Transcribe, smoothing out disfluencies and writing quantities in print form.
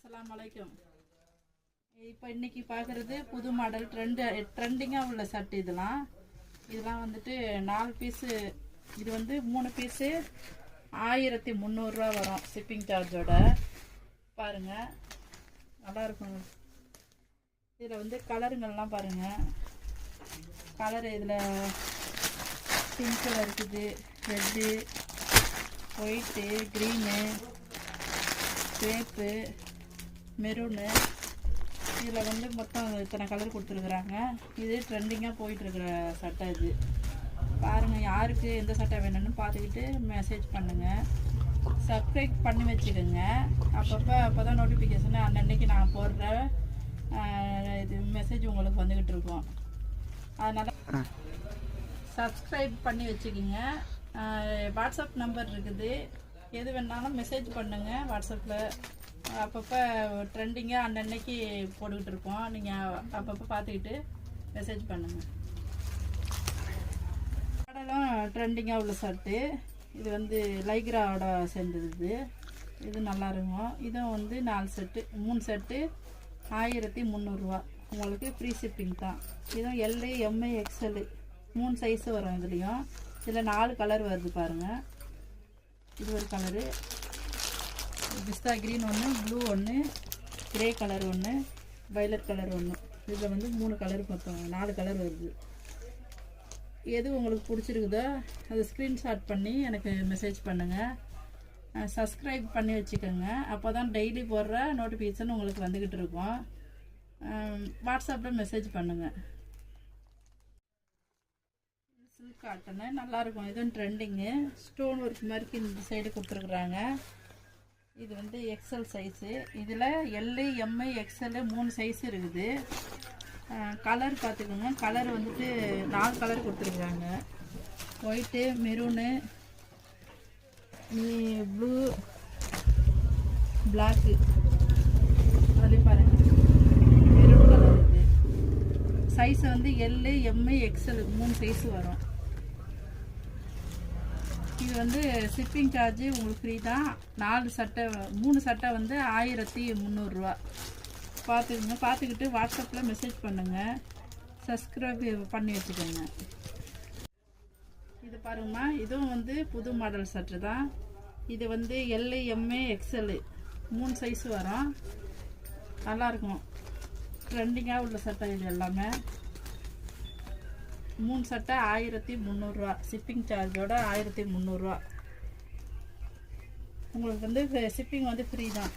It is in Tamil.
அஸ்ஸலாமு அலைக்கும். இப்போ இன்னைக்கு பார்க்குறது புது மாடல் ட்ரெண்டிங்காக உள்ள சட்டை. இதெல்லாம் வந்துட்டு 4 பீஸு. இது வந்து 3 பீஸு 1300 ரூபா வரும் ஷிப்பிங் சார்ஜோட. பாருங்கள், நல்லாயிருக்கும். இதில் வந்து கலருங்கள்லாம் பாருங்கள். கலரு இதில் பிங்க் கலர் இருக்குது, ரெட்டு, ஒயிட்டு, க்ரீனு, சேப்பு, மெரூனு. இதில் வந்து மொத்தம் இத்தனை கலர் கொடுத்துருக்குறாங்க. இது ட்ரெண்டிங்காக போயிட்டுருக்குற சட்டை. இது பாருங்கள், யாருக்கு எந்த சட்டை வேணும்னு பார்த்துக்கிட்டு மெசேஜ் பண்ணுங்கள். சப்ஸ்கிரைப் பண்ணி வச்சுக்கோங்க. அப்போ தான் நோட்டிஃபிகேஷன் அன்னன்னைக்கு நான் போடுற இது மெசேஜ் உங்களுக்கு வந்துக்கிட்டு இருக்கோம். அதனால் சப்ஸ்கிரைப் பண்ணி வச்சுக்கோங்க. வாட்ஸ்அப் நம்பர் இருக்குது, எது வேணாலும் மெசேஜ் பண்ணுங்கள் வாட்ஸ்அப்பில். அப்பப்போ ட்ரெண்டிங்காக அன்னன்னைக்கு போட்டுக்கிட்டு இருக்கோம். நீங்கள் அப்பப்போ பார்த்துக்கிட்டு மெசேஜ் பண்ணுங்கள். மாடலும் ட்ரெண்டிங்காக உள்ள ஷர்ட்டு. இது வந்து லைக்ராவோட சேர்ந்தது. இது நல்லா இருக்கும். இதுவும் வந்து 4 செட்டு, 3 செட்டு 1300 ரூபா. உங்களுக்கு ஃப்ரீ ஷிப்பிங் தான். இதுவும் எல்ஏ, எம்ஐ, எக்ஸ்எல் 3 சைஸு வரும். இதுலேயும் இதில் 4 கலர் வருது பாருங்கள். இது ஒரு கலரு, பிஸ்தா க்ரீன் ஒன்று, ப்ளூ ஒன்று, கிரே கலர் ஒன்று, வயலட் கலர் ஒன்று. இதில் வந்து 3 கலர் மொத்தம் 4 கலர் வருது. எது உங்களுக்கு பிடிச்சிருக்குதோ அதை ஸ்க்ரீன்ஷாட் பண்ணி எனக்கு மெசேஜ் பண்ணுங்கள். சப்ஸ்கிரைப் பண்ணி வச்சுக்கோங்க. அப்போ தான் டெய்லி போடுற நோட்டிஃபிகேஷன் உங்களுக்கு வந்துக்கிட்டு இருக்கும். வாட்ஸ்அப்பில் மெசேஜ் பண்ணுங்கள். சில்க் காட்டனு நல்லாயிருக்கும். இதுவும் ட்ரெண்டிங்கு. ஸ்டோன் ஒர்க் மாதிரி இந்த சைடு கொடுத்துருக்குறாங்க. இது வந்து எக்ஸ்எல் சைஸு. இதில் எல்ஏ, எம்ஐ, எக்ஸ்எல் 3 சைஸு இருக்குது. கலர் பார்த்துக்கோங்க. கலர் வந்துட்டு 4 கலர் கொடுத்துருக்குறாங்க. White, maroon, blue, black. அதுலேயும் பாருங்கள், மெரூன் கலர் இருக்குது. சைஸு வந்து எல்ஏ, எம்ஐ, எக்ஸ்எல் 3 சைஸு வரும். இது வந்து ஷிப்பிங் சார்ஜு உங்களுக்கு ஃப்ரீ தான். 3 சட்டை வந்து 1300 ரூபா. பார்த்துக்குங்க. பார்த்துக்கிட்டு வாட்ஸ்அப்பில் மெசேஜ் பண்ணுங்கள். சப்ஸ்கிரைப் பண்ணி வச்சுக்கோங்க. இது பாருங்கம்மா, இதுவும் வந்து புது மாடல் சட்டை தான். இது வந்து எல்ஏ, எம்ஏ, எக்ஸ்எல் 3 சைஸு வரும். நல்லாயிருக்கும். ட்ரெண்டிங்காக உள்ள சட்டை இது எல்லாமே. 3 சட்டை 1300 ரூபா. ஷிப்பிங் சார்ஜோட 1300 ரூபா. உங்களுக்கு வந்து ஷிப்பிங் வந்து ஃப்ரீ தான்.